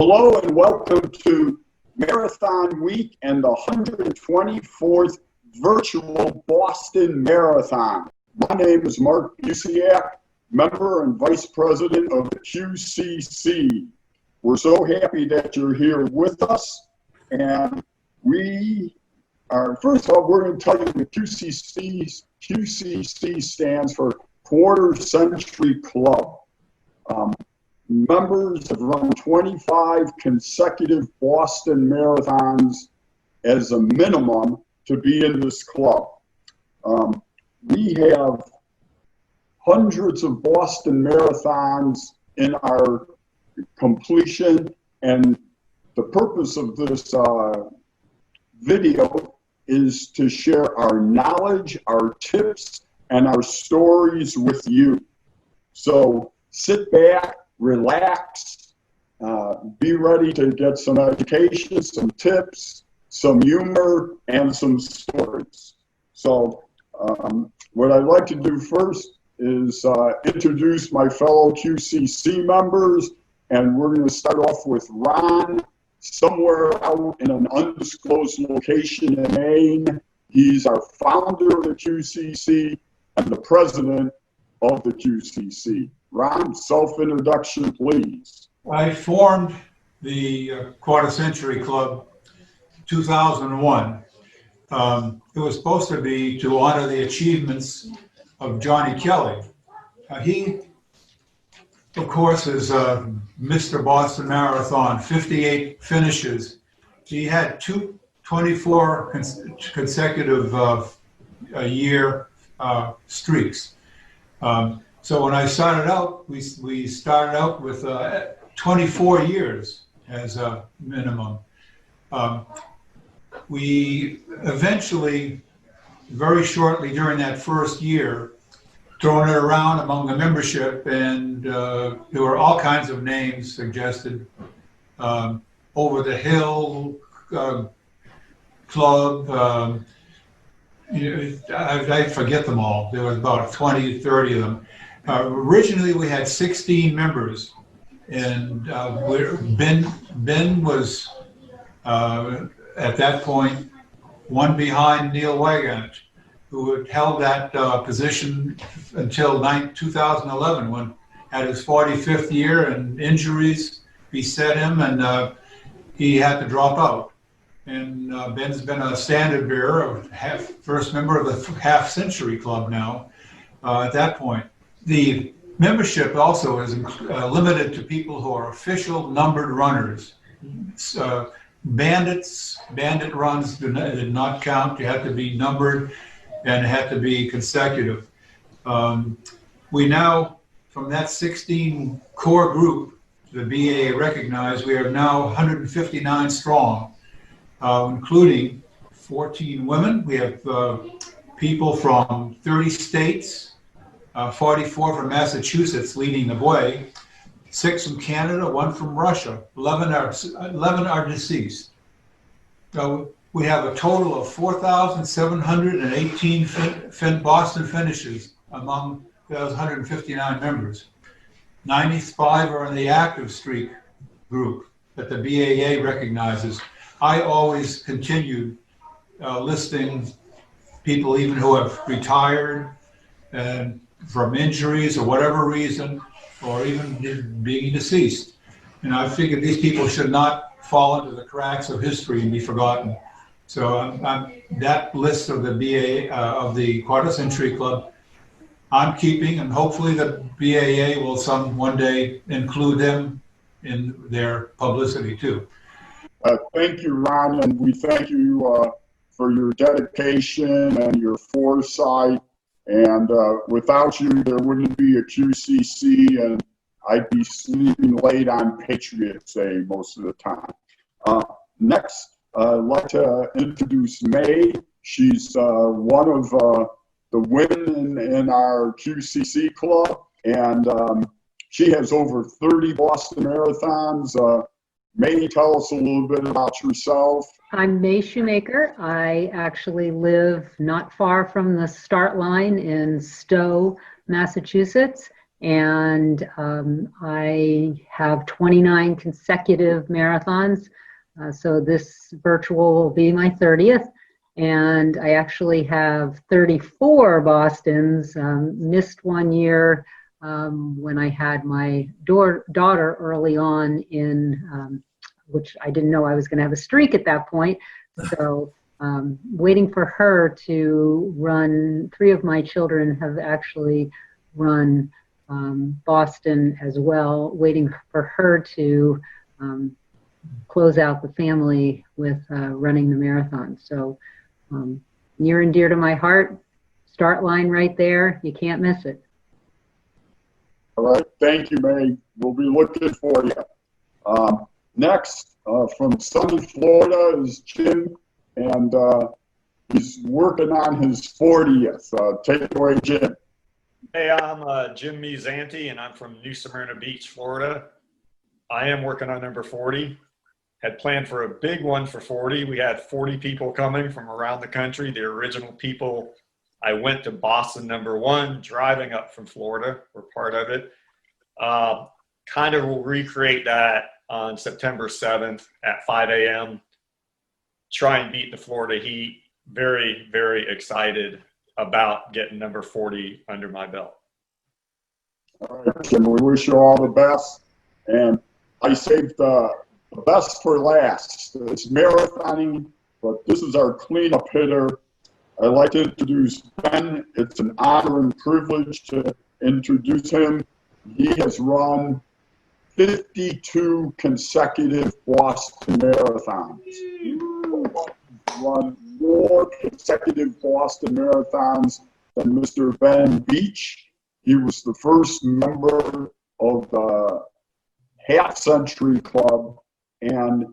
Hello and welcome to Marathon Week and the 124th Virtual Boston Marathon. My name is Mark Busiak, member and vice president of the QCC. We're so happy that you're here with us, and we are, first of all, we're going to tell you the QCC stands for Quarter Century Club. Members have run 25 consecutive Boston marathons as a minimum to be in this club. We have hundreds of Boston marathons in our completion, and the purpose of this video is to share our knowledge, our tips, and our stories with you. So sit back, relax, be ready to get some education, some tips, some humor, and some stories. So what I'd like to do first is introduce my fellow QCC members, and we're going to start off with Ron, somewhere out in an undisclosed location in Maine. He's our founder of the QCC and the president of the QCC. Ron, self-introduction, please. I formed the Quarter Century Club in 2001. It was supposed to be to honor the achievements of Johnny Kelly. He, of course, is Mr. Boston Marathon, 58 finishes. He had 24 consecutive year streaks. So when I started out, we started out with 24 years as a minimum. We eventually, very shortly during that first year, thrown it around among the membership, and there were all kinds of names suggested. Over the Hill Club, I forget them all. There was about 20, 30 of them. Originally, we had 16 members, and Ben was, at that point, one behind Neil Wygant, who had held that position until 2011, when at his 45th year and injuries beset him, and he had to drop out. And Ben's been a standard bearer of first member of the Half Century Club now at that point. The membership also is limited to people who are official numbered runners. Bandit runs did not count. You had to be numbered and had to be consecutive. We now, from that 16 core group, the BAA recognized, we are now 159 strong, including 14 women. We have people from 30 states, 44 from Massachusetts leading the way, 6 from Canada, 1 from Russia, 11 are deceased. So we have a total of 4,718 Boston finishes among those 159 members. 95 are in the active streak group that the BAA recognizes. I always continued listing people even who have retired and from injuries or whatever reason, or even being deceased. And I figured these people should not fall into the cracks of history and be forgotten. So that list of the BAA, of the Quarter Century Club, I'm keeping, and hopefully the BAA will one day include them in their publicity too. Thank you, Ron, and we thank you for your dedication and your foresight. And without you, there wouldn't be a QCC, and I'd be sleeping late on Patriots Day most of the time. Next, I'd like to introduce May. She's one of the women in our QCC club, and she has over 30 Boston marathons. May, tell us a little bit about yourself. I'm May Shoemaker. I actually live not far from the start line in Stowe, Massachusetts, and I have 29 consecutive marathons. So this virtual will be my 30th. And I actually have 34 Bostons, missed one year when I had my daughter early on in, which I didn't know I was going to have a streak at that point. So waiting for her to run, 3 of my children have actually run Boston as well, waiting for her to close out the family with running the marathon. So near and dear to my heart, start line right there. You can't miss it. All right. Thank you, May. We'll be looking for you. Next, from sunny Florida is Jim, and he's working on his 40th. Take it away, Jim. Hey, I'm Jim Mizanti, and I'm from New Smyrna Beach, Florida. I am working on number 40. Had planned for a big one for 40. We had 40 people coming from around the country. The original people, I went to Boston number 1, driving up from Florida, were part of it. Kind of will recreate that on September 7th at 5 a.m. Try and beat the Florida heat. Very, very excited about getting number 40 under my belt. All right, Jim, we wish you all the best. And I saved the best for last. It's marathoning, but this is our cleanup hitter. I'd like to introduce Ben. It's an honor and privilege to introduce him. He has run 52 consecutive Boston marathons. He's run more consecutive Boston marathons than Mr. Ben Beach. He was the first member of the Half Century Club, and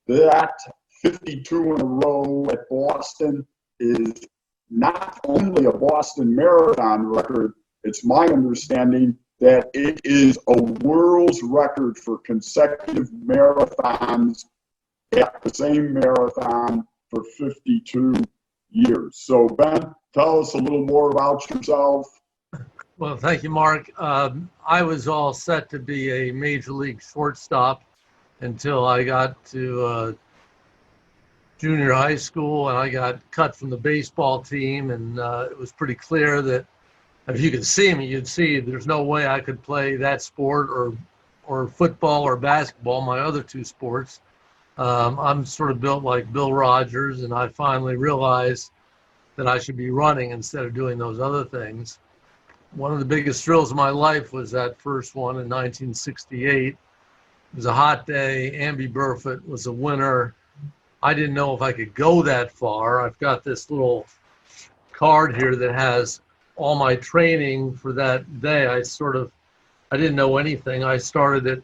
that 52 in a row at Boston is not only a Boston Marathon record, it's my understanding that it is a world's record for consecutive marathons at the same marathon for 52 years. So Ben, tell us a little more about yourself. Well, thank you, Mark. I was all set to be a major league shortstop until I got to junior high school, and I got cut from the baseball team, and it was pretty clear that if you could see me, you'd see there's no way I could play that sport or football or basketball, my other 2 sports. I'm sort of built like Bill Rogers, and I finally realized that I should be running instead of doing those other things. One of the biggest thrills of my life was that first one in 1968. It was a hot day. Amby Burfoot was a winner. I didn't know if I could go that far. I've got this little card here that has all my training for that day. I didn't know anything. I started at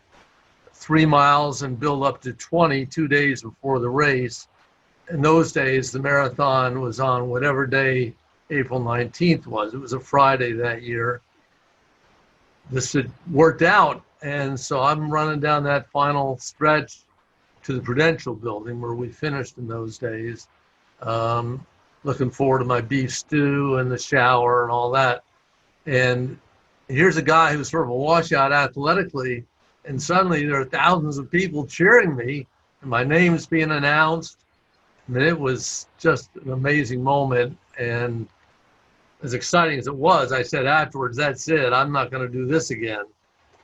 3 miles and built up to 20 2 days before the race. In those days, the marathon was on whatever day April 19th was. It was a Friday that year. This had worked out, and so I'm running down that final stretch to the Prudential building where we finished in those days. Looking forward to my beef stew and the shower and all that. And here's a guy who's sort of a washout athletically, and suddenly there are thousands of people cheering me, and my name's being announced. And it was just an amazing moment. And as exciting as it was, I said afterwards, that's it, I'm not going to do this again.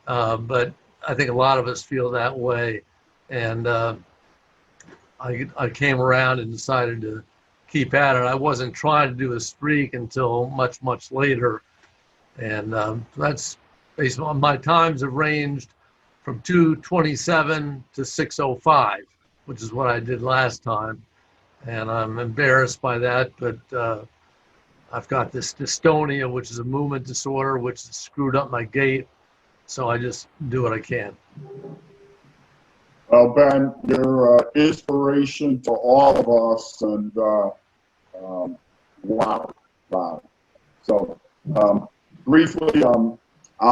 But I think a lot of us feel that way. And I came around and decided to keep at it. I wasn't trying to do a streak until much, much later. And that's based on my times have ranged from 2:27 to 6:05, which is what I did last time. And I'm embarrassed by that, but I've got this dystonia, which is a movement disorder, which has screwed up my gait. So I just do what I can. Well, Ben, you're inspiration to all of us, and wow. So briefly, I'm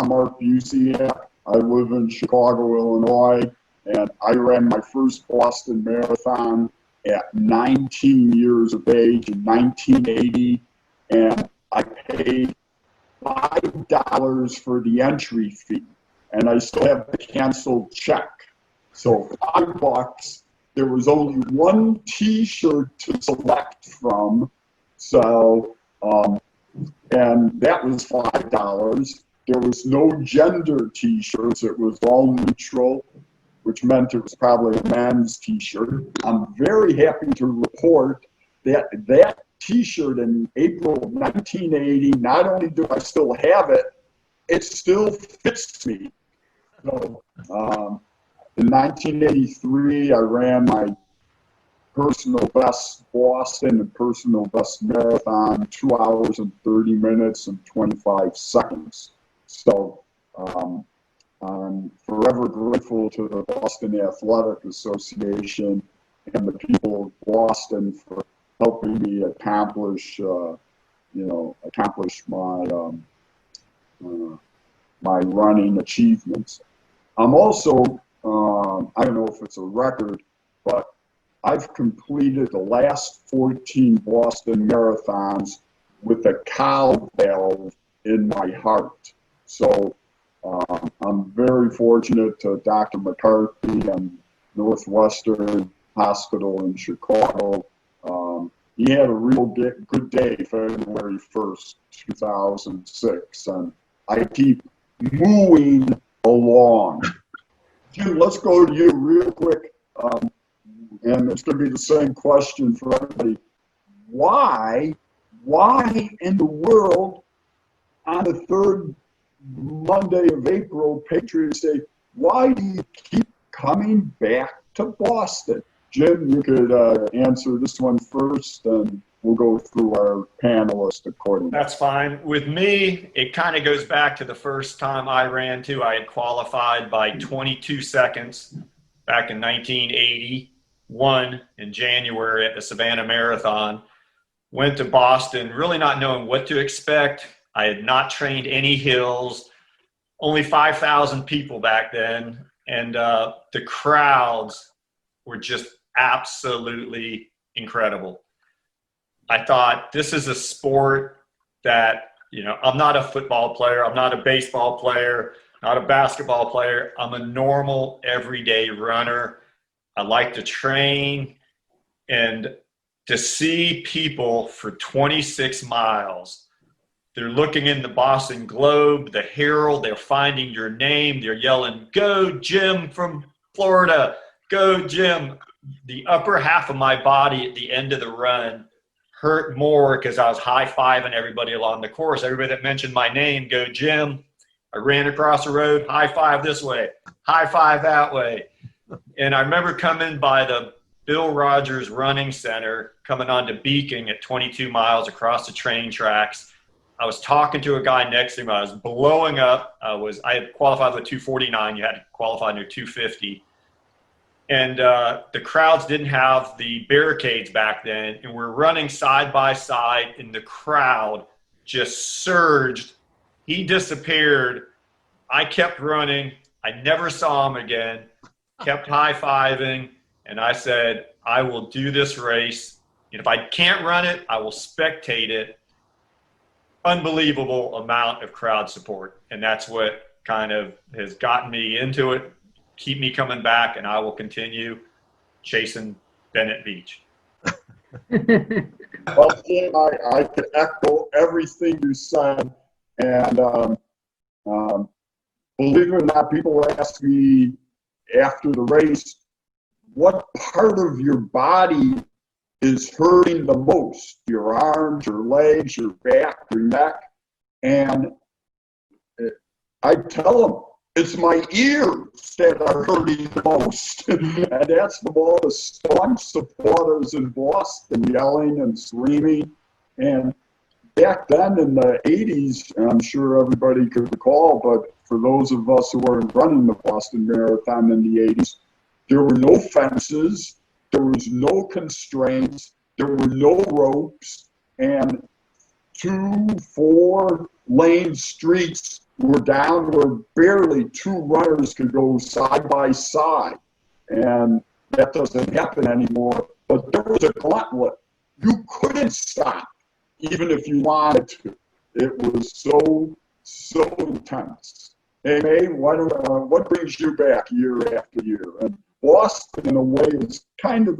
Mark Busiak. I live in Chicago, Illinois, and I ran my first Boston Marathon at 19 years of age in 1980, and I paid $5 for the entry fee, and I still have the canceled check. So $5. There was only one T-shirt to select from, so and that was $5. There was no gender T-shirts; it was all neutral, which meant it was probably a men's T-shirt. I'm very happy to report that that T-shirt in April of 1980. Not only do I still have it, it still fits me. So, in 1983, I ran my personal best Boston and personal best marathon, 2 hours and 30 minutes and 25 seconds. So I'm forever grateful to the Boston Athletic Association and the people of Boston for helping me accomplish my running achievements. I'm also, I don't know if it's a record, but I've completed the last 14 Boston marathons with a cow valve in my heart. So I'm very fortunate to Dr. McCarthy and Northwestern Hospital in Chicago. He had a real good day, February 1st, 2006, and I keep moving along. Jim, let's go to you real quick, and it's going to be the same question for everybody. Why in the world, on the third Monday of April, Patriots Day, why do you keep coming back to Boston? Jim, you could answer this one first, and we'll go through our panelists accordingly. That's fine. With me, it kind of goes back to the first time I ran too. I had qualified by 22 seconds back in 1981 in January at the Savannah Marathon. Went to Boston, really not knowing what to expect. I had not trained any hills, only 5,000 people back then. And the crowds were just absolutely incredible. I thought, this is a sport that, I'm not a football player. I'm not a baseball player, not a basketball player. I'm a normal, everyday runner. I like to train, and to see people for 26 miles, they're looking in the Boston Globe, the Herald, they're finding your name, they're yelling, "Go Jim from Florida, go Jim." The upper half of my body at the end of the run hurt more because I was high-fiving everybody along the course. Everybody that mentioned my name, "Go Jim." I ran across the road, high five this way, high five that way. And I remember coming by the Bill Rogers Running Center, coming on to Beacon at 22 miles across the train tracks. I was talking to a guy next to him. I was blowing up. I had qualified with 249. You had to qualify under 250. And the crowds didn't have the barricades back then. And we're running side by side, and the crowd just surged. He disappeared. I kept running. I never saw him again. Kept high-fiving. And I said, I will do this race. And if I can't run it, I will spectate it. Unbelievable amount of crowd support. And that's what kind of has gotten me into it, keep me coming back, and I will continue chasing Bennett Beach. Well, Tim, I could echo everything you said. And believe it or not, people ask me after the race, what part of your body is hurting the most? Your arms, your legs, your back, your neck? And I tell them, it's my ears that are hurting the most. And that's from all the staunch supporters in Boston yelling and screaming. And back then in the 80s, and I'm sure everybody could recall, but for those of us who weren't running the Boston Marathon in the 80s, there were no fences, there was no constraints, there were no ropes, and 2 4-lane streets were down where barely 2 runners could go side by side. And that doesn't happen anymore. But there was a gauntlet. You couldn't stop, even if you wanted to. It was so intense. Hey, May, what brings you back year after year? And Boston, in a way, is kind of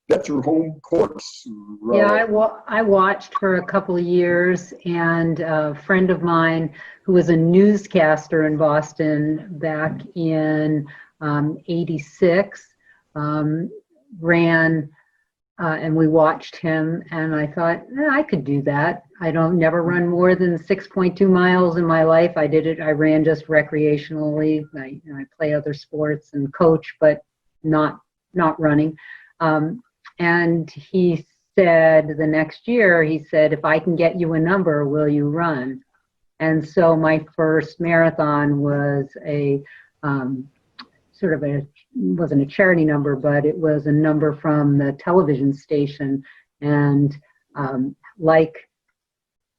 that's your home course. Right? Yeah, I watched for a couple of years, and a friend of mine who was a newscaster in Boston back in '86 ran, and we watched him, and I thought, I could do that. I never run more than 6.2 miles in my life. I ran just recreationally. I play other sports and coach, but not running. And he said the next year, if I can get you a number, will you run? And so my first marathon was wasn't a charity number, but it was a number from the television station. And like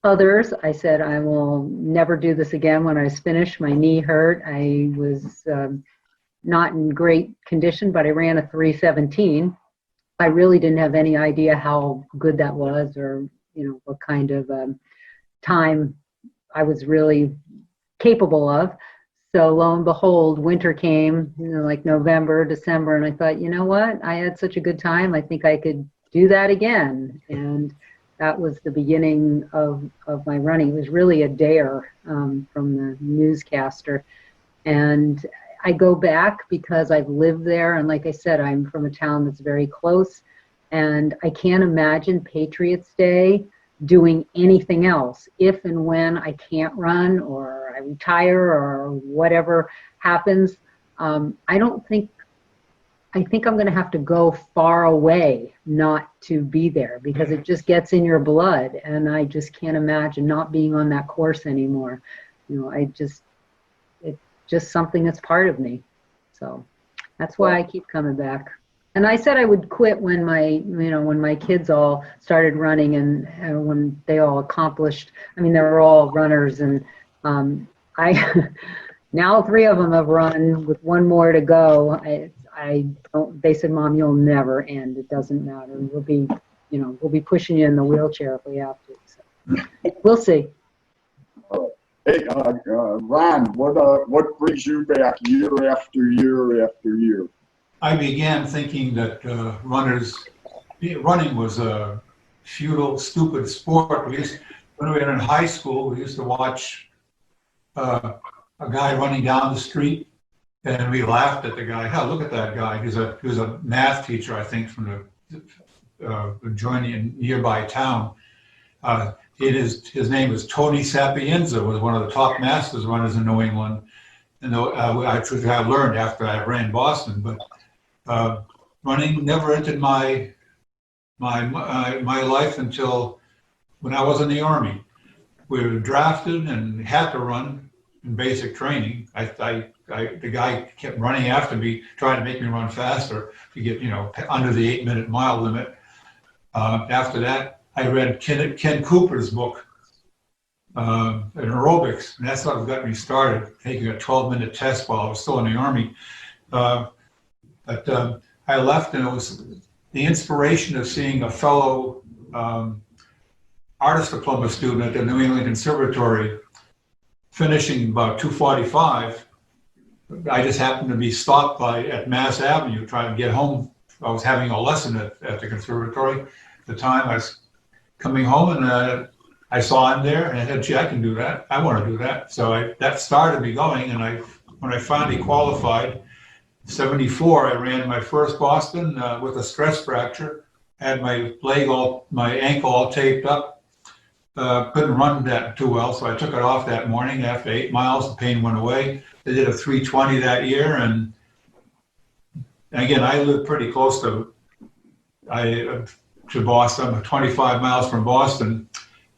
others, I said, I will never do this again. When I was finished, my knee hurt. I was not in great condition, but I ran a 3:17. I really didn't have any idea how good that was, or what kind of time I was really capable of. So lo and behold, winter came, like November, December, and I thought, you know what? I had such a good time. I think I could do that again. And that was the beginning of my running. It was really a dare from the newscaster. And I go back because I've lived there, and like I said, I'm from a town that's very close, and I can't imagine Patriots Day doing anything else if and when I can't run or I retire or whatever happens. I think I'm going to have to go far away not to be there, because it just gets in your blood, and I just can't imagine not being on that course anymore. It's just something that's part of me. So that's why I keep coming back. And I said I would quit when my kids all started running, and when they all accomplished. They were all runners, and now 3 of them have run with 1 more to go. They said, Mom, you'll never end. It doesn't matter. We'll be pushing you in the wheelchair if we have to. So we'll see. Hey, Ron, what brings you back year after year after year? I began thinking that running was a futile, stupid sport. When we were in high school, we used to watch a guy running down the street, and we laughed at the guy. Oh, look at that guy. He was a math teacher, I think, from the adjoining nearby town. His name was Tony Sapienza, was one of the top masters runners in New England. And I learned after I ran Boston, but running never entered my life until when I was in the Army. We were drafted and had to run in basic training. The guy kept running after me, trying to make me run faster to get under the 8-minute mile limit. After that, I read Ken Cooper's book, in aerobics, and that's what got me started, taking a 12-minute test while I was still in the Army. But I left, and it was the inspiration of seeing a fellow artist diploma student at the New England Conservatory finishing about 2:45. I just happened to be stopped at Mass Avenue trying to get home. I was having a lesson at the conservatory. At the time, I was coming home, and I saw him there, and I said, gee, I can do that. I want to do that. So that started me going, and when I finally qualified, 74, I ran my first Boston with a stress fracture. Had my ankle all taped up. Couldn't run that too well, so I took it off that morning. After 8 miles, the pain went away. I did a 3:20 that year, and again, I live pretty close to Boston. I'm 25 miles from Boston,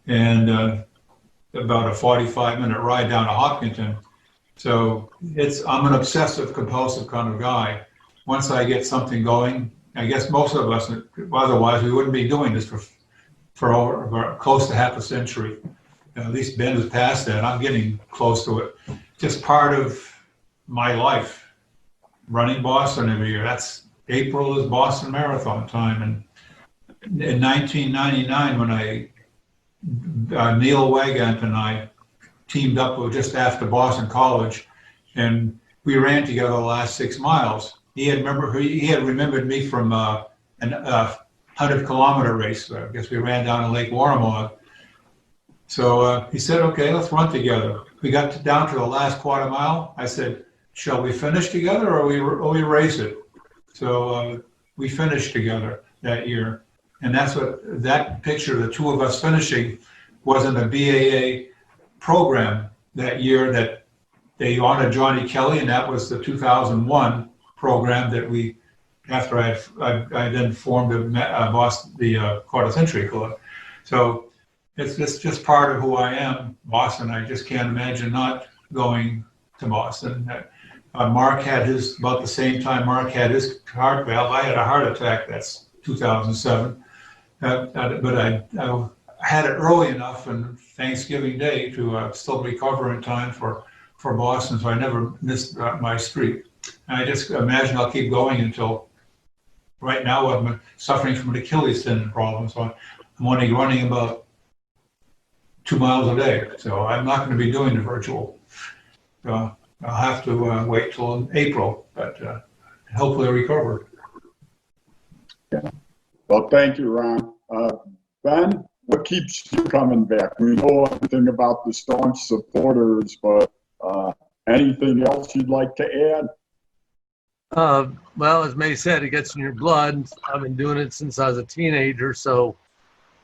and about a 45-minute ride down to Hopkinton. So I'm an obsessive compulsive kind of guy. Once I get something going, I guess most of us, otherwise we wouldn't be doing this for over close to half a century. At least Ben is past that. I'm getting close to it. Just part of my life. Running Boston every year. April is Boston Marathon time. And in 1999, when I Neil Wagant and I teamed up just after Boston College, and we ran together the last 6 miles. He had remembered me from an 100-kilometer race. I guess we ran down in Lake Warramog. So he said, "Okay, let's run together." We got down to the last quarter mile. I said, "Shall we finish together or we race it?" So we finished together that year. And that's what that picture, the two of us finishing, was in the BAA program that year that they honored Johnny Kelly, and that was the 2001 program that we, after I then formed the Quarter Century Club. So it's just part of who I am. Boston, I just can't imagine not going to Boston. Mark had his, about the same time Mark had his heart valve. I had a heart attack, that's 2007. But I had it early enough on Thanksgiving Day to still recover in time for Boston, so I never missed my streak. And I just imagine I'll keep going until, right now I'm suffering from an Achilles tendon problem, so I'm only running about 2 miles a day. So I'm not going to be doing the virtual. I'll have to wait till April, but hopefully I'll recover. Yeah. Well, thank you, Ron. Ben, what keeps you coming back? We know everything about the staunch supporters, but anything else you'd like to add? Well, as May said, it gets in your blood. I've been doing it since I was a teenager, so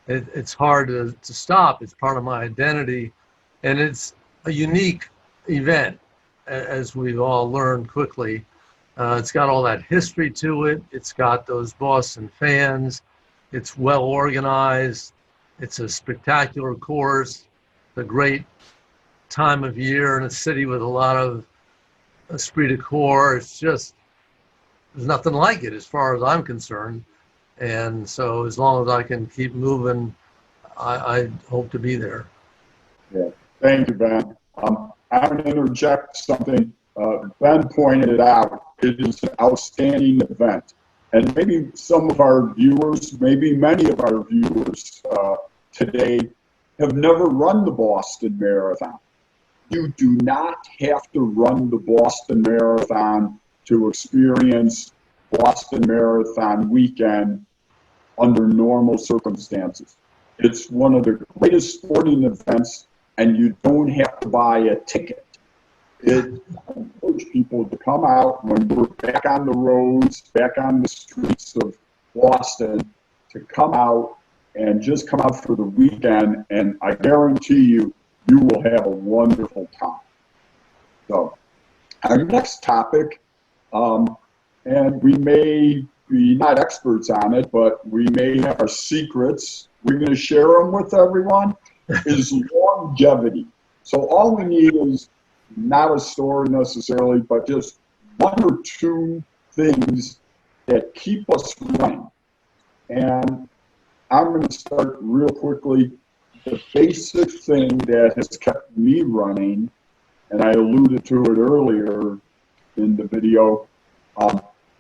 it's hard to stop. It's part of my identity, and it's a unique event, as we've all learned quickly. It's got all that history to it. It's got those Boston fans. It's well organized. It's a spectacular course. It's a great time of year in a city with a lot of esprit de corps. It's just, there's nothing like it as far as I'm concerned. And so as long as I can keep moving, I hope to be there. Yeah, thank you, Ben. I'm going to interject something. Ben pointed it out. It is an outstanding event. And maybe some of our viewers, maybe many of our viewers today have never run the Boston Marathon. You do not have to run the Boston Marathon to experience Boston Marathon weekend under normal circumstances. It's one of the greatest sporting events, and you don't have to buy a ticket. I encourage people to come out when we're back on the roads, back on the streets of Boston, to come out and just come out for the weekend, and I guarantee you, you will have a wonderful time. So, our next topic, and we may be not experts on it, but we may have our secrets. We're going to share them with everyone, is longevity. So all we need is not a story necessarily, but just 1 or 2 things that keep us running. And I'm going to start real quickly. The basic thing that has kept me running, and I alluded to it earlier in the video,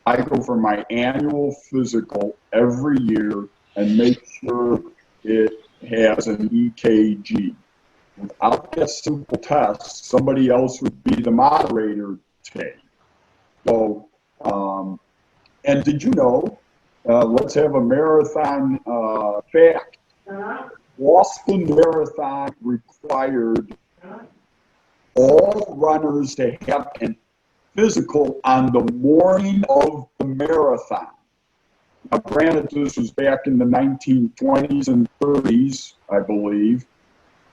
I go for my annual physical every year and make sure it has an EKG. Without that simple test, somebody else would be the moderator today. So, and did you know, let's have a marathon fact. Boston Marathon required all runners to have an physical on the morning of the marathon. Now, granted, this was back in the 1920s and 30s, I believe,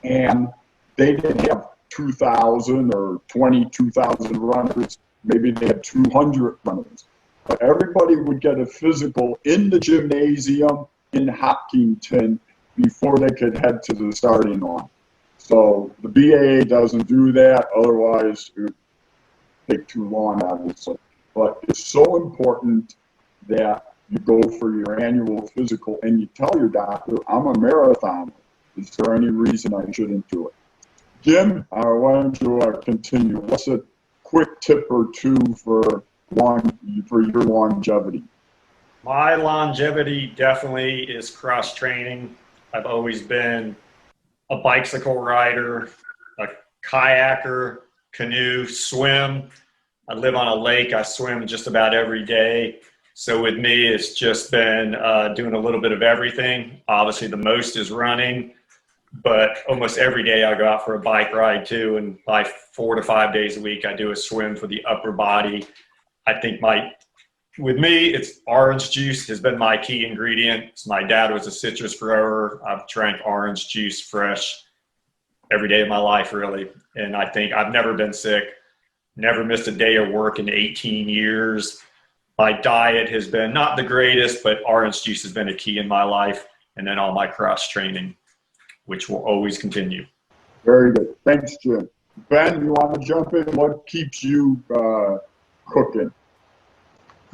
and they didn't have 2,000 or 22,000 runners. Maybe they had 200 runners. But everybody would get a physical in the gymnasium in Hopkinton before they could head to the starting line. So the BAA doesn't do that, otherwise it would take too long, obviously. But it's so important that you go for your annual physical and you tell your doctor, I'm a marathoner. Is there any reason I shouldn't do it? Jim, why don't you continue? What's a quick tip or 2 for your longevity? My longevity definitely is cross training. I've always been a bicycle rider, a kayaker, canoe, swim. I live on a lake. I swim just about every day. So with me, it's just been doing a little bit of everything. Obviously, the most is running, but almost every day I go out for a bike ride too. And by 4 to 5 days a week, I do a swim for the upper body. I think with me, it's orange juice has been my key ingredient. My dad was a citrus grower. I've drank orange juice fresh every day of my life, really. And I think I've never been sick, never missed a day of work in 18 years. My diet has been not the greatest, but orange juice has been a key in my life. And then all my cross training, which will always continue. Very good. Thanks, Jim. Ben, you want to jump in? What keeps you cooking?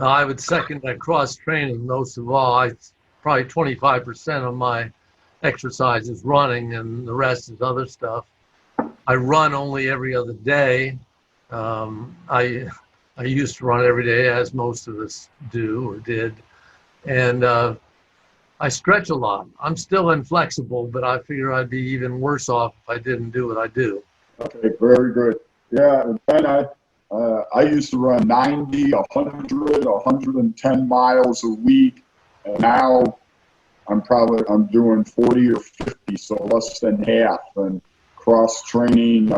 I would second that cross training most of all. Probably 25% of my exercise is running and the rest is other stuff. I run only every other day. I used to run every day, as most of us do or did. And I stretch a lot. I'm still inflexible, but I figure I'd be even worse off if I didn't do what I do. Okay, very good. Yeah, Ben, I used to run 90, 100, 110 miles a week, and now I'm doing 40 or 50, so less than half. And cross training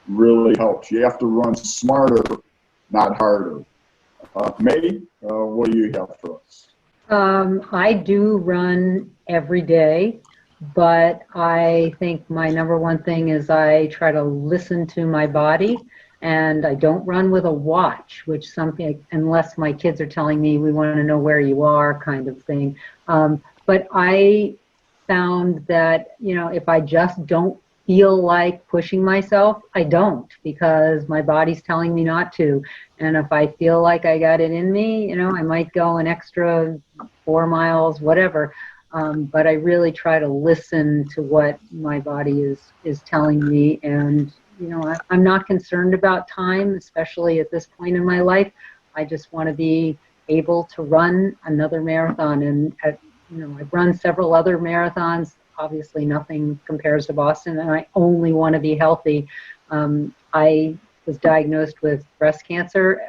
really helps. You have to run smarter, not harder. May, what do you have for us? I do run every day, but I think my number one thing is I try to listen to my body, and I don't run with a watch, which something, unless my kids are telling me we want to know where you are kind of thing. But I found that, if I just don't feel like pushing myself, I don't, because my body's telling me not to. And if I feel like I got it in me, I might go an extra 4 miles, whatever. But I really try to listen to what my body is telling me. And, I'm not concerned about time, especially at this point in my life. I just want to be able to run another marathon. And, I've run several other marathons. Obviously, nothing compares to Boston, and I only want to be healthy. I was diagnosed with breast cancer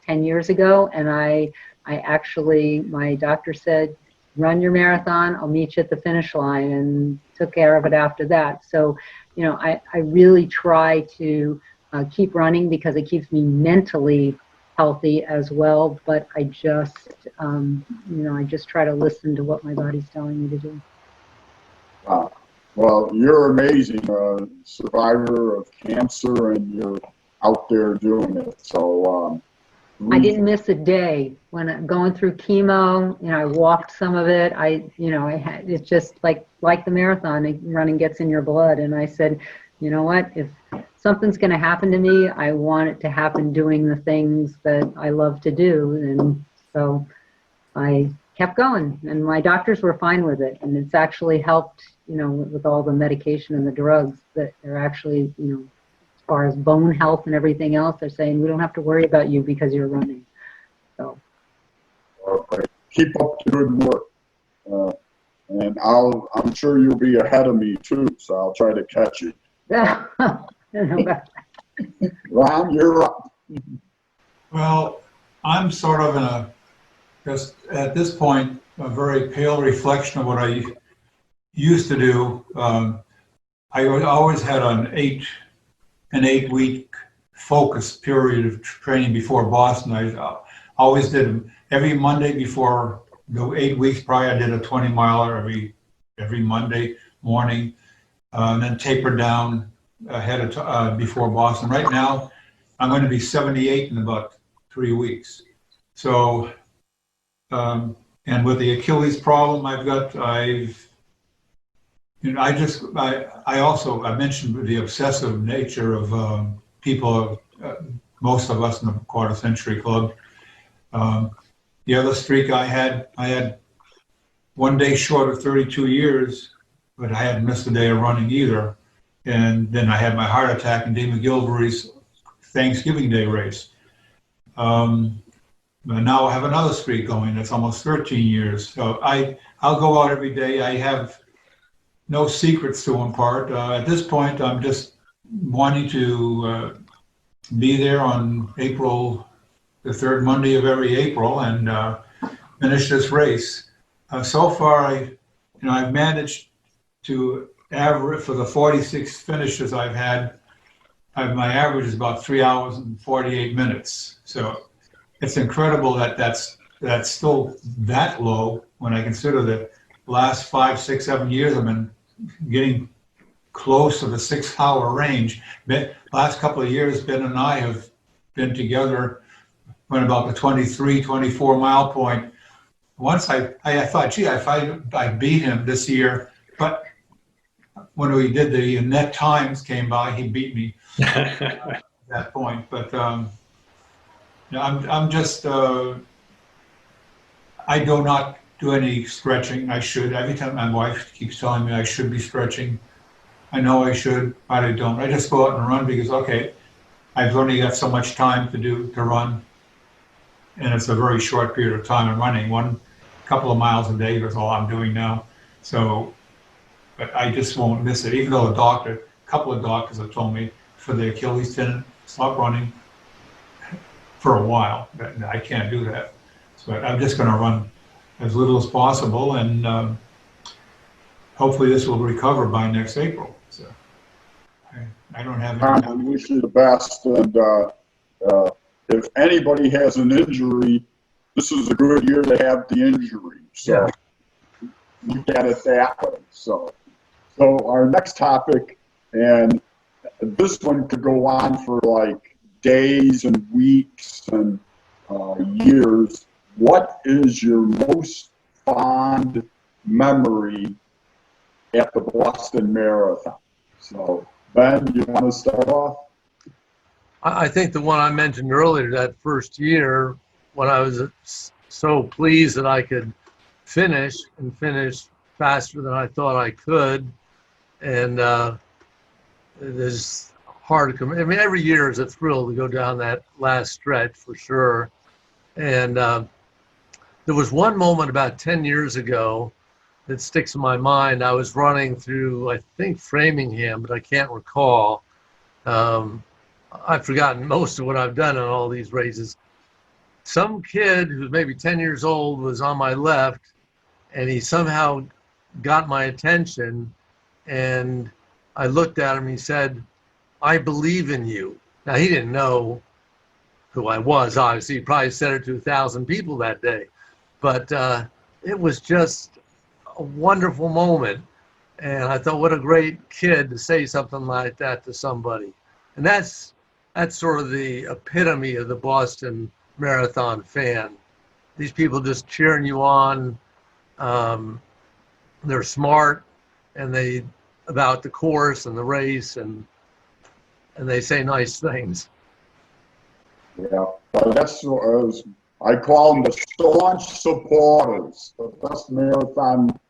10 years ago, and I actually, my doctor said, run your marathon, I'll meet you at the finish line, and took care of it after that. So, I really try to keep running because it keeps me mentally healthy as well, but I just, I just try to listen to what my body's telling me to do. Wow. Well, you're amazing, survivor of cancer, and you're out there doing it. So I didn't miss a day when I'm going through chemo. I walked some of it. It's just like the marathon, running gets in your blood. And I said, you know what? If something's going to happen to me, I want it to happen doing the things that I love to do. And so I kept going, and my doctors were fine with it. And it's actually helped, with all the medication and the drugs, that they're actually, as far as bone health and everything else, they're saying we don't have to worry about you because you're running. So. Okay. Keep up the good work. And I'm sure you'll be ahead of me too, so I'll try to catch you. Ron, you're up. Well, I'm sort of just at this point, a very pale reflection of what I used to do. I always had an 8-week focus period of training before Boston. I always did every Monday before the 8 weeks prior. I did a 20-miler every Monday morning, and then tapered down ahead of before Boston. Right now, I'm going to be 78 in about 3 weeks. So, and with the Achilles problem I mentioned the obsessive nature of people, most of us in the Quarter Century Club. The other streak I had 1 day short of 32 years, but I hadn't missed a day of running either. And then I had my heart attack in Dee McGilvery's Thanksgiving Day race. But now I have another streak going that's almost 13 years. So I'll go out every day. I have no secrets to impart. At this point, I'm just wanting to be there on the third Monday of every April, and finish this race. So far, I've managed to average for the 46 finishes I've had. My average is about 3 hours and 48 minutes. So it's incredible that that's still that low when I consider the last 5, 6, 7 years I've been getting close to the 6-hour range. Last couple of years, Ben and I have been together when about the 23, 24 mile point. Once I thought, gee, I beat him this year, but when we did the net times came by, he beat me at that point. But I'm just, I do not do any stretching. I should. Every time my wife keeps telling me I should be stretching. I know I should, but I don't. I just go out and run because, okay, I've only got so much time to run. And it's a very short period of time I'm running. One couple of miles a day is all I'm doing now. So, but I just won't miss it. Even though a couple of doctors have told me for the Achilles tendon, stop running for a while. I can't do that. So I'm just going to run as little as possible, and hopefully this will recover by next April. So I don't have any. I wish you the best, and if anybody has an injury, this is a good year to have the injury. So you get it that way. So our next topic, and this one could go on for like days and weeks and years. What is your most fond memory at the Boston Marathon? So, Ben, you want to start off? I think the one I mentioned earlier, that first year when I was so pleased that I could finish faster than I thought I could. And it is hard to come. I mean, every year is a thrill to go down that last stretch for sure. And there was one moment about 10 years ago that sticks in my mind. I was running through, I think, Framingham, but I can't recall. I've forgotten most of what I've done in all these races. Some kid who's maybe 10 years old was on my left, and he somehow got my attention, and I looked at him, he said, "I believe in you." Now, he didn't know who I was, obviously. He probably said it to 1,000 people that day. But it was just a wonderful moment. And I thought, what a great kid to say something like that to somebody. And that's sort of the epitome of the Boston Marathon fan. These people just cheering you on. They're smart, and about the course and the race, and they say nice things. Yeah, that's I call them the staunch supporters, the best marathon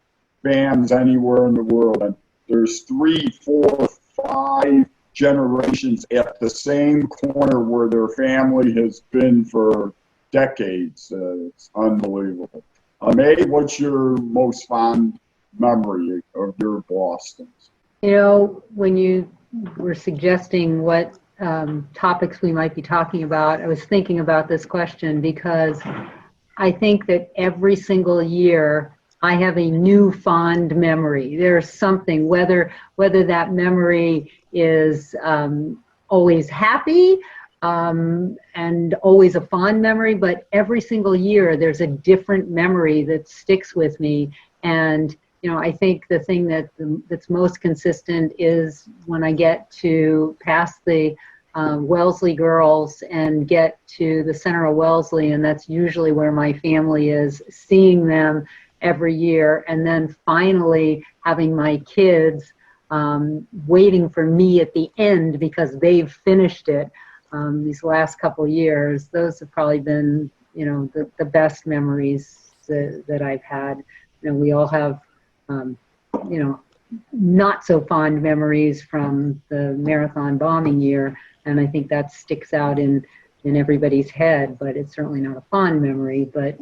fans anywhere in the world. And there's 3, 4, 5 generations at the same corner where their family has been for decades. It's unbelievable. May, what's your most fond memory of your Bostons? You know, when you were suggesting what topics we might be talking about, I was thinking about this question because I think that every single year I have a new fond memory. There's something, whether that memory is always happy and always a fond memory, but every single year there's a different memory that sticks with me. And you know, I think the thing that's most consistent is when I get to pass the Wellesley girls and get to the center of Wellesley, and that's usually where my family is, seeing them every year, and then finally having my kids waiting for me at the end because they've finished it these last couple years. Those have probably been, you know, the best memories that I've had. You know, we all have you know, not so fond memories from the marathon bombing year, and I think that sticks out in in everybody's head, but it's certainly not a fond memory. But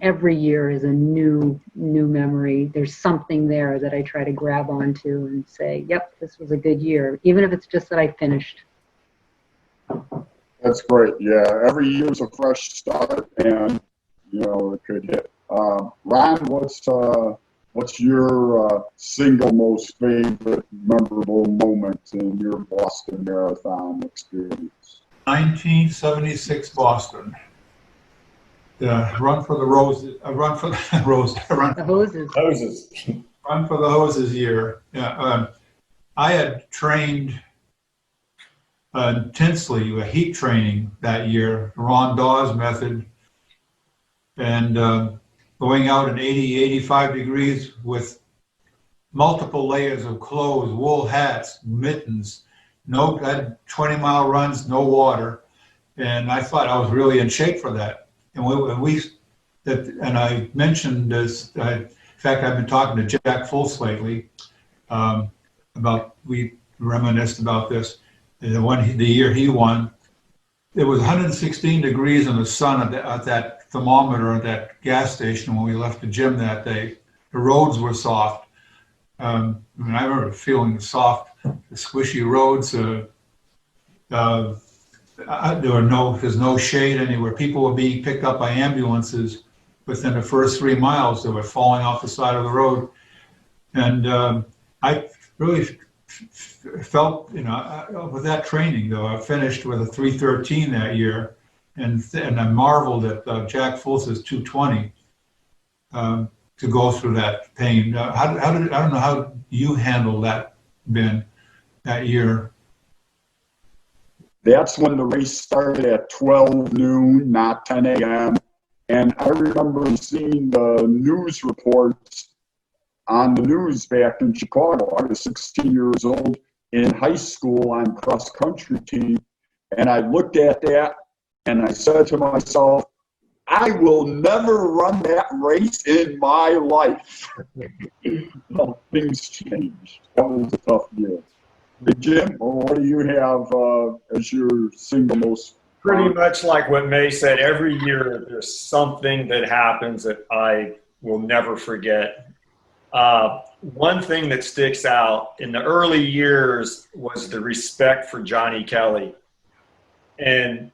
every year is a new memory. There's something there that I try to grab onto and say, yep, this was a good year, even if it's just that I finished. That's great. Yeah, every year's a fresh start, and it could hit. Ron, what's your single most favorite memorable moment in your Boston Marathon experience? 1976 Boston. The run for the roses, run for the rose, run The hoses. Hoses. Run for the hoses year. Yeah, I had trained intensely, heat training that year, Ron Dawes method, and going out in 80, 85 degrees with multiple layers of clothes, wool hats, mittens, I had 20-mile runs, no water, and I thought I was really in shape for that. And I mentioned this. In fact, I've been talking to Jack Fultz lately we reminisced about this. The year he won, it was 116 degrees in the sun at that thermometer at that gas station when we left the gym that day. The roads were soft. I remember feeling the soft, the squishy roads. There's no shade anywhere. People were being picked up by ambulances within the first 3 miles. They were falling off the side of the road. And I really felt, with that training, though, I finished with a 3:13 that year, and I marveled at Jack Fultz's 2:20 to go through that pain. I don't know how you handled that, Ben, that year. That's when the race started at 12 noon, not 10 a.m. And I remember seeing the news reports on the news back in Chicago. I was 16 years old in high school on cross-country team. And I looked at that and I said to myself, I will never run that race in my life. Well, things changed. That was a tough year. Hey, Jim, what do you have as your single most? Pretty much like what May said, every year there's something that happens that I will never forget. One thing that sticks out in the early years was the respect for Johnny Kelly. And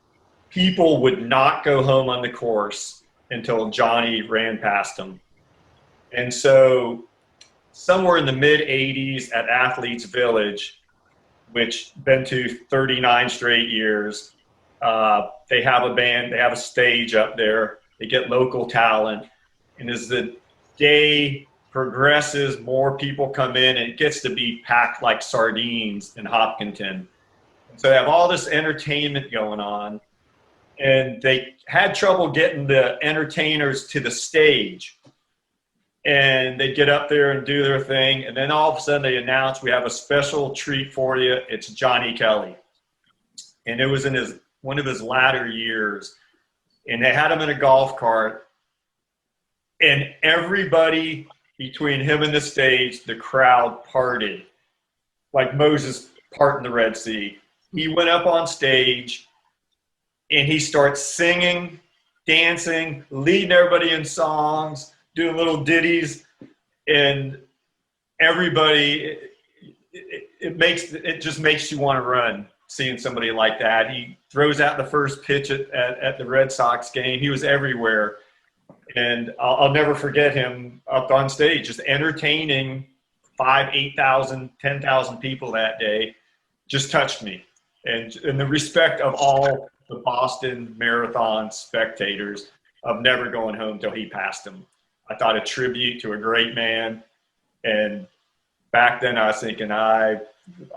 people would not go home on the course until Johnny ran past them. And so somewhere in the mid-'80s at Athletes Village, which been to 39 straight years, they have a band, they have a stage up there, they get local talent. And as the day progresses, more people come in, and it gets to be packed like sardines in Hopkinton. And so they have all this entertainment going on, and they had trouble getting the entertainers to the stage. And they'd get up there and do their thing, and then all of a sudden they announce, we have a special treat for you. It's Johnny Kelly. And it was in one of his latter years, and they had him in a golf cart, and everybody between him and the stage, the crowd parted like Moses parting the Red Sea. He went up on stage and he starts singing, dancing, leading everybody in songs, doing little ditties, and everybody, it just makes you want to run seeing somebody like that. He throws out the first pitch at the Red Sox game. He was everywhere. And I'll never forget him up on stage, just entertaining 5,000, 8,000, 10,000 people that day. Just touched me. And the respect of all the Boston Marathon spectators of never going home till he passed them. I thought a tribute to a great man. And back then I was thinking I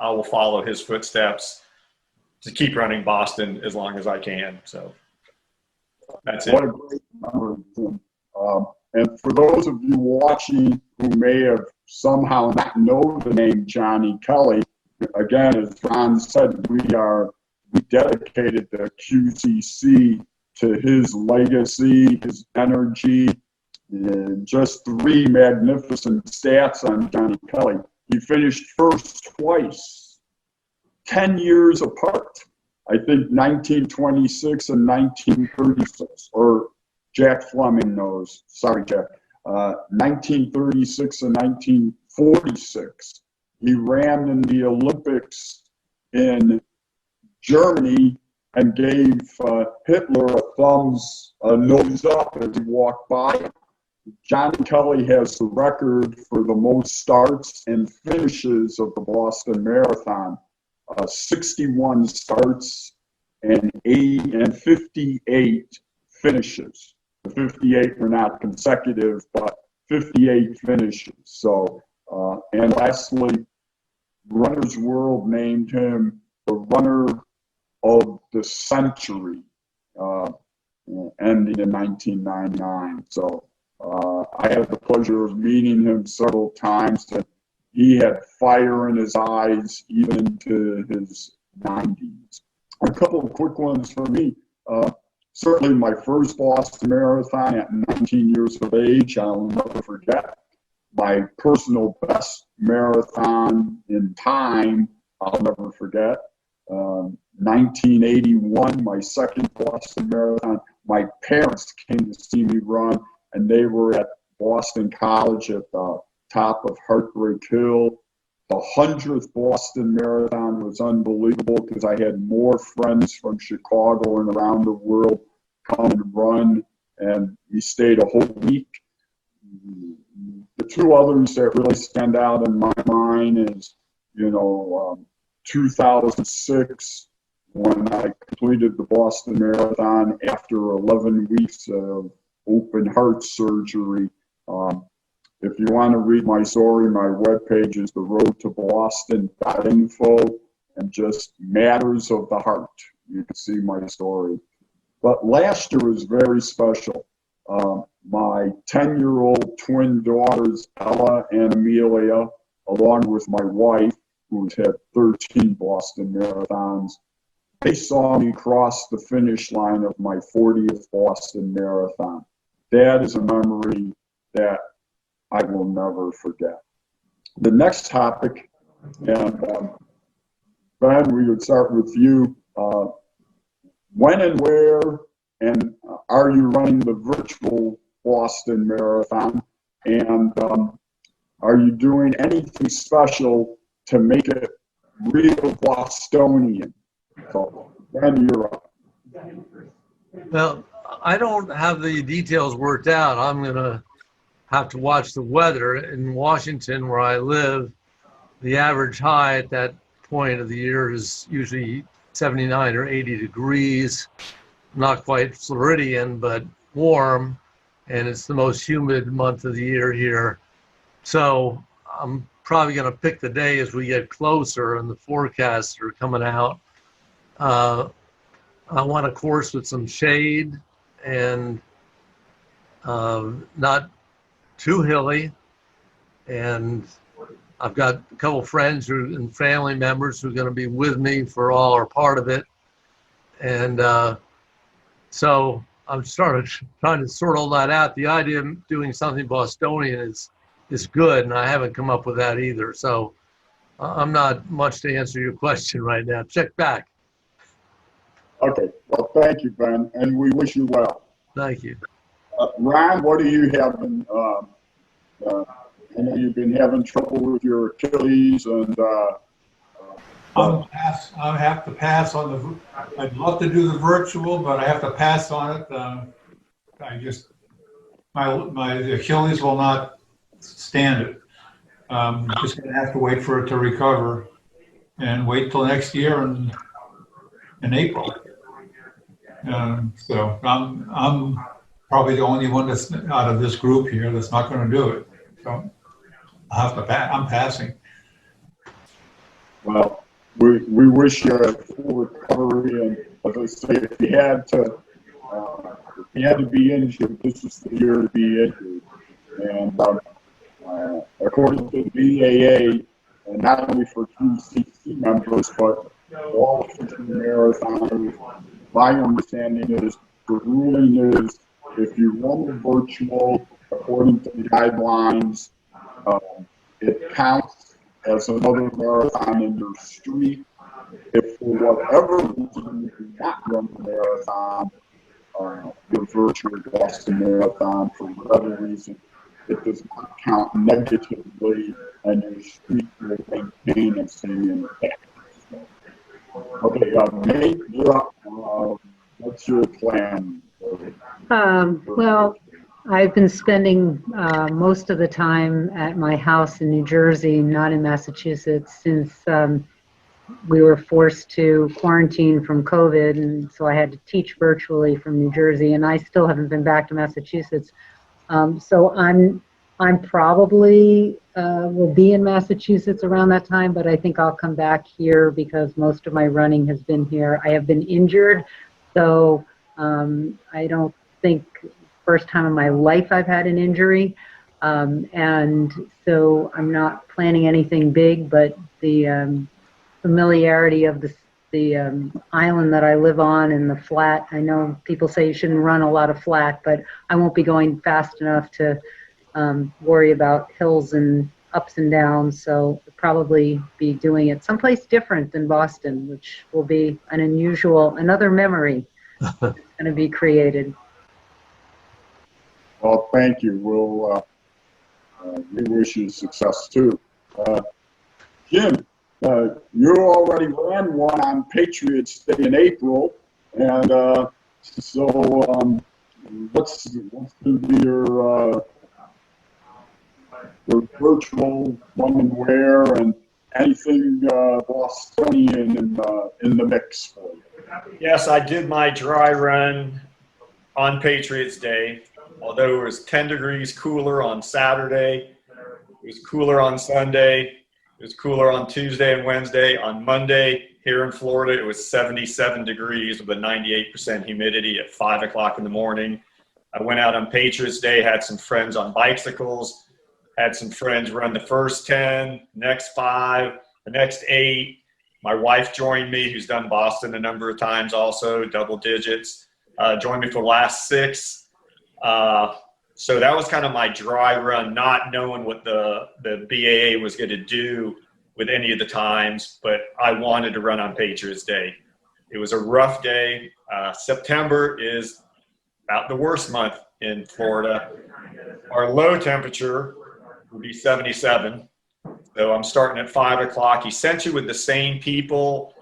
will follow his footsteps to keep running Boston as long as I can. So that's it. What a great memory, Tim. And for those of you watching who may have somehow not know the name Johnny Kelly, again, as Ron said, we dedicated the QCC to his legacy, his energy, and just 3 magnificent stats on Johnny Kelly. He finished first twice, 10 years apart. I think 1926 and 1936, or Jack Fleming knows, sorry, Jack, 1936 and 1946. He ran in the Olympics in Germany and gave Hitler a nose up as he walked by. John Kelly has the record for the most starts and finishes of the Boston Marathon. 61 starts and 58 finishes. The 58 were not consecutive, but 58 finishes. So, and lastly, Runner's World named him the runner of the century, ending in 1999. So I had the pleasure of meeting him several times, and he had fire in his eyes even into his 90s. A couple of quick ones for me. Certainly my first Boston Marathon at 19 years of age, I'll never forget. My personal best marathon in time, I'll never forget. 1981, my second Boston Marathon. My parents came to see me run, and they were at Boston College at the top of Heartbreak Hill. The 100th Boston Marathon was unbelievable because I had more friends from Chicago and around the world come and run, and we stayed a whole week. The two others that really stand out in my mind is, 2006, when I completed the Boston Marathon after 11 weeks of open heart surgery. If you want to read my story, my webpage is theroadtoboston.info, and just matters of the heart. You can see my story. But last year was very special. My 10-year-old twin daughters, Ella and Amelia, along with my wife, who's had 13 Boston Marathons, they saw me cross the finish line of my 40th Boston Marathon. That is a memory that I will never forget. The next topic, and Ben, we would start with you. When and where and are you running the virtual Boston Marathon? And are you doing anything special to make it real Bostonian? So, Ben, you're up. Well, I don't have the details worked out. I'm going to have to watch the weather. In Washington, where I live, the average high at that point of the year is usually 79 or 80 degrees. Not quite Floridian, but warm, and it's the most humid month of the year here. So I'm probably going to pick the day as we get closer and the forecasts are coming out. I want a course with some shade and not too hilly. And I've got a couple friends and family members who are going to be with me for all or part of it. And so I'm trying to sort all that out. The idea of doing something Bostonian is good, and I haven't come up with that either. So I'm not much to answer your question right now. Check back. Okay, well, thank you, Ben, and we wish you well. Thank you. Ron, what do you have in, I know you've been having trouble with your Achilles, and I have to pass on the. I'd love to do the virtual, but I have to pass on it. My Achilles will not stand it. I'm just going to have to wait for it to recover, and wait till next year in April. So I'm probably the only one that's out of this group here that's not going to do it. So I'll have to I'm passing. well, we wish you a full recovery, and as I say, if you had to be injured, this is the year to be injured. And according to the BAA, and not only for QCC members, but all marathoners, my understanding is the ruling is if you run the virtual according to the guidelines, it counts as another marathon in your streak, If for whatever reason you do not run the marathon, the virtual Boston Marathon, for whatever reason, it does not count negatively, and your streak will maintain and stay intact. Okay, Nate, you're up. What's your plan? Well, I've been spending most of the time at my house in New Jersey, not in Massachusetts, since we were forced to quarantine from COVID, and so I had to teach virtually from New Jersey, and I still haven't been back to Massachusetts. So I'm probably will be in Massachusetts around that time, but I think I'll come back here because most of my running has been here. I have been injured, so I don't think first time in my life I've had an injury, and so I'm not planning anything big, but the familiarity of the island that I live on and the flat. I know people say you shouldn't run a lot of flat, but I won't be going fast enough to worry about hills and ups and downs. So I'll probably be doing it someplace different than Boston, which will be an another memory that's going to be created. Well, thank you. We wish you success too. Jim, you already ran one on Patriots Day in April, and so what's going to be your virtual when and where, and anything Bostonian in the mix for you? Yes, I did my dry run on Patriots Day. Although it was 10 degrees cooler on Saturday, it was cooler on Sunday, it was cooler on Tuesday and Wednesday. On Monday here in Florida, it was 77 degrees with a 98% humidity at 5 o'clock in the morning. I went out on Patriots Day, had some friends on bicycles, had some friends run the first 10, next 5, the next 8. My wife joined me, who's done Boston a number of times also, double digits, joined me for the last 6. So that was kind of my dry run, not knowing what the BAA was going to do with any of the times, but I wanted to run on Patriots Day. It was a rough day. September is about the worst month in Florida. Our low temperature will be 77. So I'm starting at 5 o'clock, essentially with the same people.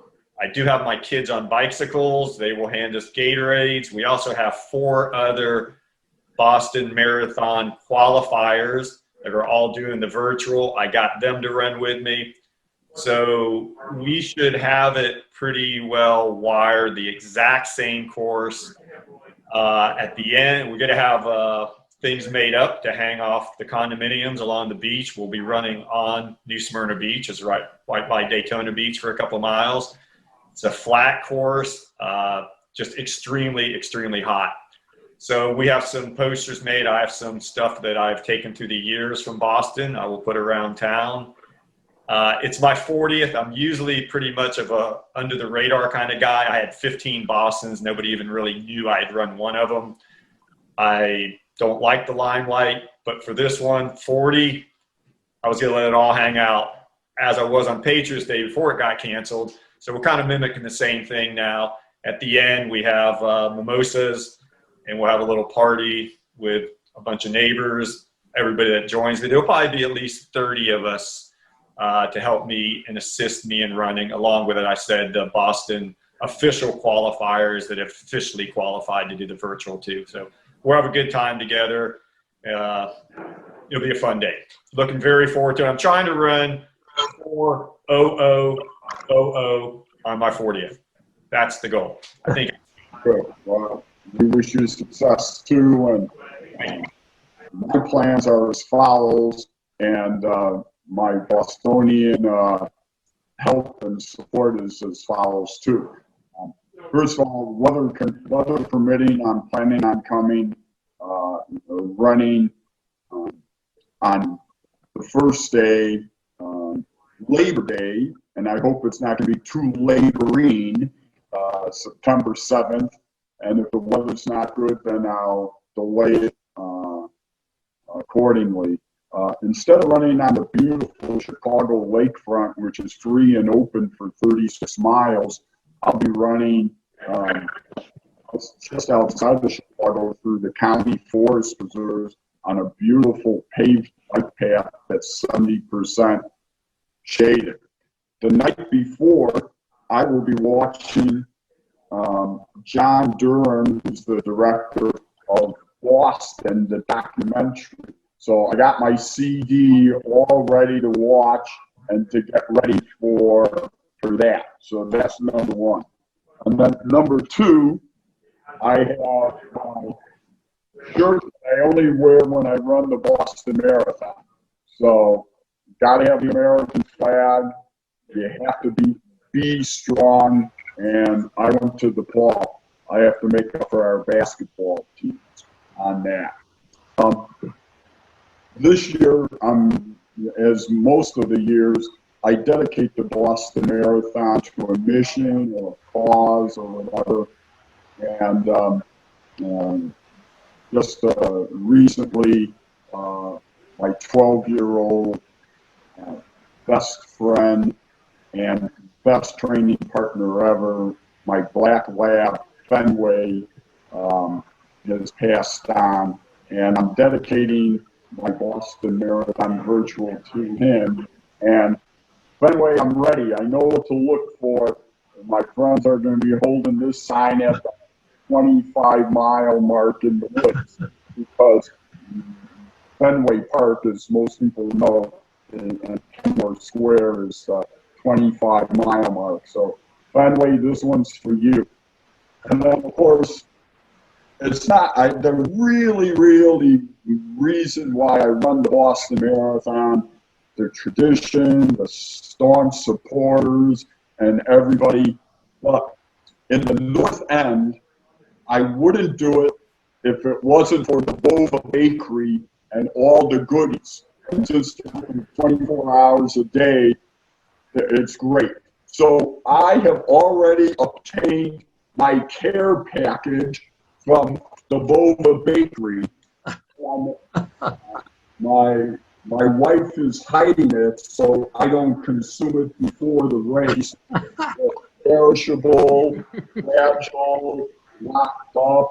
I do have my kids on bicycles. They will hand us Gatorades. We also have 4 other Boston Marathon qualifiers that are all doing the virtual. I got them to run with me. So we should have it pretty well wired, the exact same course. At the end, we're going to have things made up to hang off the condominiums along the beach. We'll be running on New Smyrna Beach. It's right by Daytona Beach for a couple of miles. It's a flat course, just extremely, extremely hot. So we have some posters made. I have some stuff that I've taken through the years from Boston. I will put around town. It's my 40th. I'm usually pretty much of a under the radar kind of guy. I had 15 Bostons. Nobody even really knew I had run one of them. I don't like the limelight, but for this one, 40, I was going to let it all hang out as I was on Patriots Day before it got canceled. So we're kind of mimicking the same thing now. At the end, we have mimosas, and we'll have a little party with a bunch of neighbors, everybody that joins me. There'll probably be at least 30 of us to help me and assist me in running. Along with it, I said the Boston official qualifiers that have officially qualified to do the virtual too. So we'll have a good time together. It'll be a fun day. Looking very forward to it. I'm trying to run 4:00:00 on my 40th. That's the goal. I think. Good. Well, we wish you success too, and my plans are as follows, and my Bostonian help and support is as follows too. First of all, weather permitting, I'm planning on coming, running on the first day, Labor Day, and I hope it's not going to be too laboring, September 7th. And if the weather's not good, then I'll delay it accordingly. instead of running on the beautiful Chicago lakefront, which is free and open for 36 miles, I'll be running just outside of Chicago through the county forest preserves on a beautiful paved bike path that's 70% shaded. The night before, I will be watching John Durham, who's the director of Boston, the documentary. So I got my CD all ready to watch and to get ready for that. So that's number one. And then number two, I have my shirt I only wear when I run the Boston Marathon. So got to have the American flag. You have to be strong. And I went to the ball. I have to make up for our basketball teams on that. This year, as most of the years, I dedicate the Boston Marathon to a mission or a cause or whatever. And just recently, my 12-year-old best friend and best training partner ever, my black lab, Fenway, has passed on. And I'm dedicating my Boston Marathon virtual to him. And Fenway, I'm ready. I know what to look for. My friends are going to be holding this sign at the 25-mile mark in the woods, because Fenway Park, as most people know, and Kenmore Square is 25-mile mark. So Fenway, this one's for you. And then, of course, it's not, the really reason why I run the Boston Marathon, the tradition, the staunch supporters, and everybody. But in the North End, I wouldn't do it if it wasn't for the Bova Bakery and all the goodies. It's just 24 hours a day. It's great. So I have already obtained my care package from the Bova Bakery. My wife is hiding it so I don't consume it before the race. Perishable, fragile, locked up.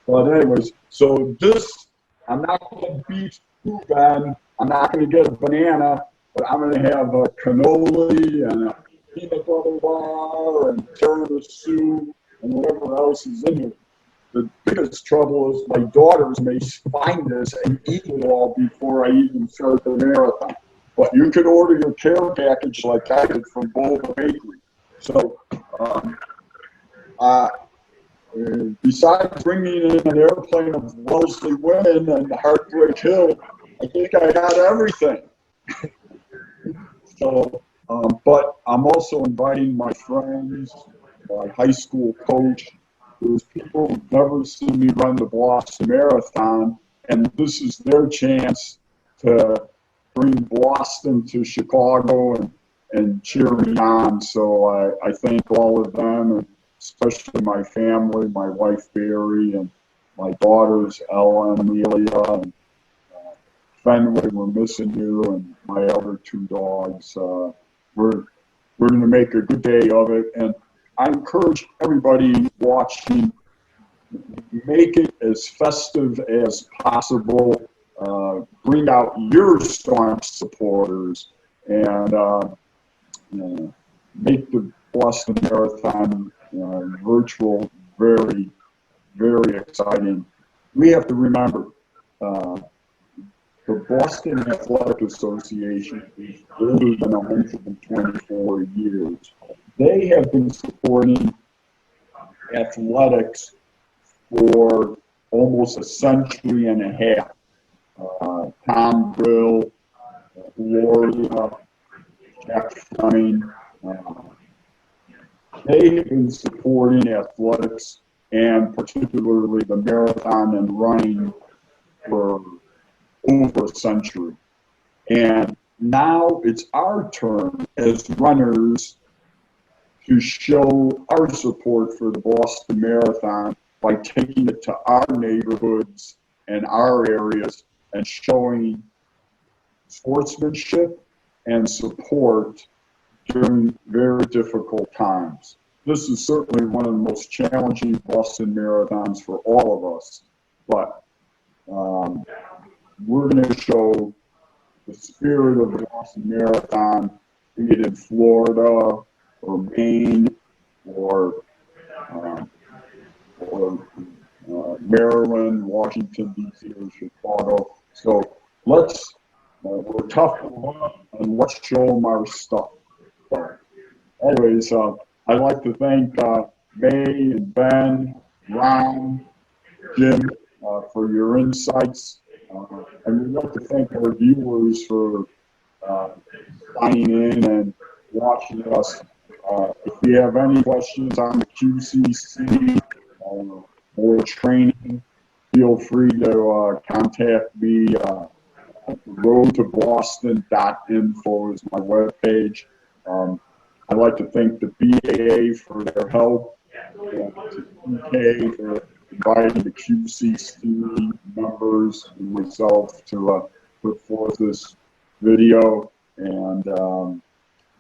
But anyways, so this, I'm not going to beat Ben. I'm not going to get a banana, but I'm going to have a cannoli and a peanut butter bar and tiramisu and whatever else is in it. The biggest trouble is my daughters may find this and eat it all before I even start the marathon. But you can order your care package like I did from Bova Bakery. So, besides bringing in an airplane of Wellesley women and Heartbreak Hill, I think I got everything. So, but I'm also inviting my friends, my high school coach. There's people who've never seen me run the Boston Marathon, and this is their chance to bring Boston to Chicago and cheer me on. So I thank all of them, and especially my family, my wife Barry, and my daughters Ella and Amelia, and Fenway, we're missing you, and my other two dogs. We're going to make a good day of it, and I encourage everybody watching, make it as festive as possible. Bring out your staunch supporters, and make the Boston Marathon virtual very, very exciting. We have to remember, the Boston Athletic Association is older than 124 years. They have been supporting athletics for almost a century and a half. Tom Brill, Gloria, Jack Fleming, they have been supporting athletics and particularly the marathon and running for over a century. And now it's our turn as runners to show our support for the Boston Marathon by taking it to our neighborhoods and our areas and showing sportsmanship and support during very difficult times. This is certainly one of the most challenging Boston marathons for all of us, but we're going to show the spirit of the Boston Marathon, be it in Florida or Maine or Maryland, Washington, D.C., or Chicago. So let's, we're tough and let's show them our stuff. So anyways, I'd like to thank May and Ben, Ron, Jim, for your insights. And we'd like to thank our viewers for signing in and watching us. If you have any questions on the QCC or training, feel free to contact me. roadtoboston.info is my webpage. I'd like to thank the BAA for their help, to PK for inviting the QCC members and myself to put forth this video, and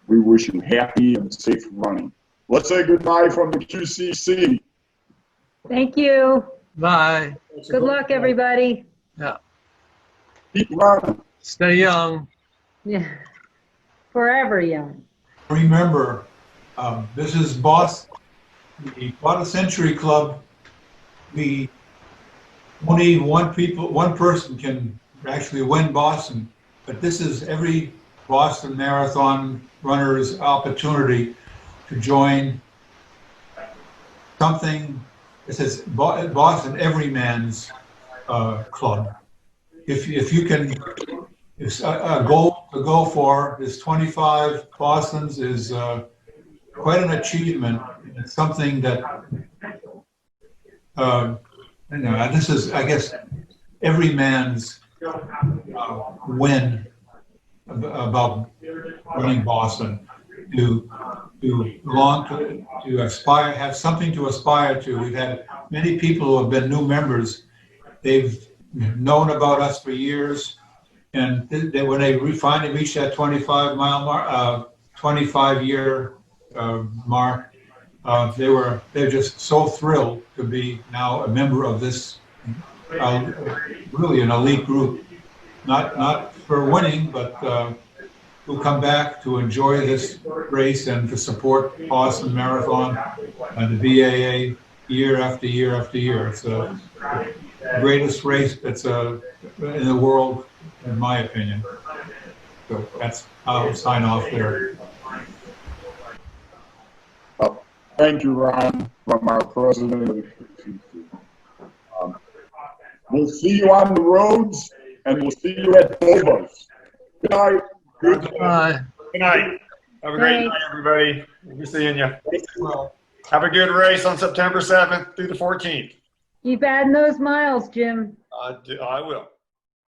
we wish you happy and safe running. Let's say goodbye from the QCC. Thank you. Bye. Good luck, everybody. Yeah. Keep running. Stay young. Yeah. Forever young. Remember, this is Boston, the Quarter Century Club. Only one person can actually win Boston, but this is every Boston Marathon runner's opportunity to join something. It says Boston Everyman's Club. If you can, if a goal to go for is 25 Bostons is quite an achievement. It's something that this is, I guess, every man's win about running Boston. To aspire, have something to aspire to. We've had many people who have been new members. They've known about us for years, and when they finally reached that 25-mile mark, 25-year mark, they're just so thrilled to be now a member of this really an elite group. Not for winning, but who come back to enjoy this race and to support Boston Marathon and the BAA year after year after year. It's the greatest race that's in the world, in my opinion. So that's how I'll sign off there. Thank you, Ron, from our president of the QCC. We'll see you on the roads, and we'll see you at Boba's. Good night. Good night. Bye. Good night. Have a great night, everybody. We'll be seeing you. Have a good race on September 7th through the 14th. Keep adding those miles, Jim. I will.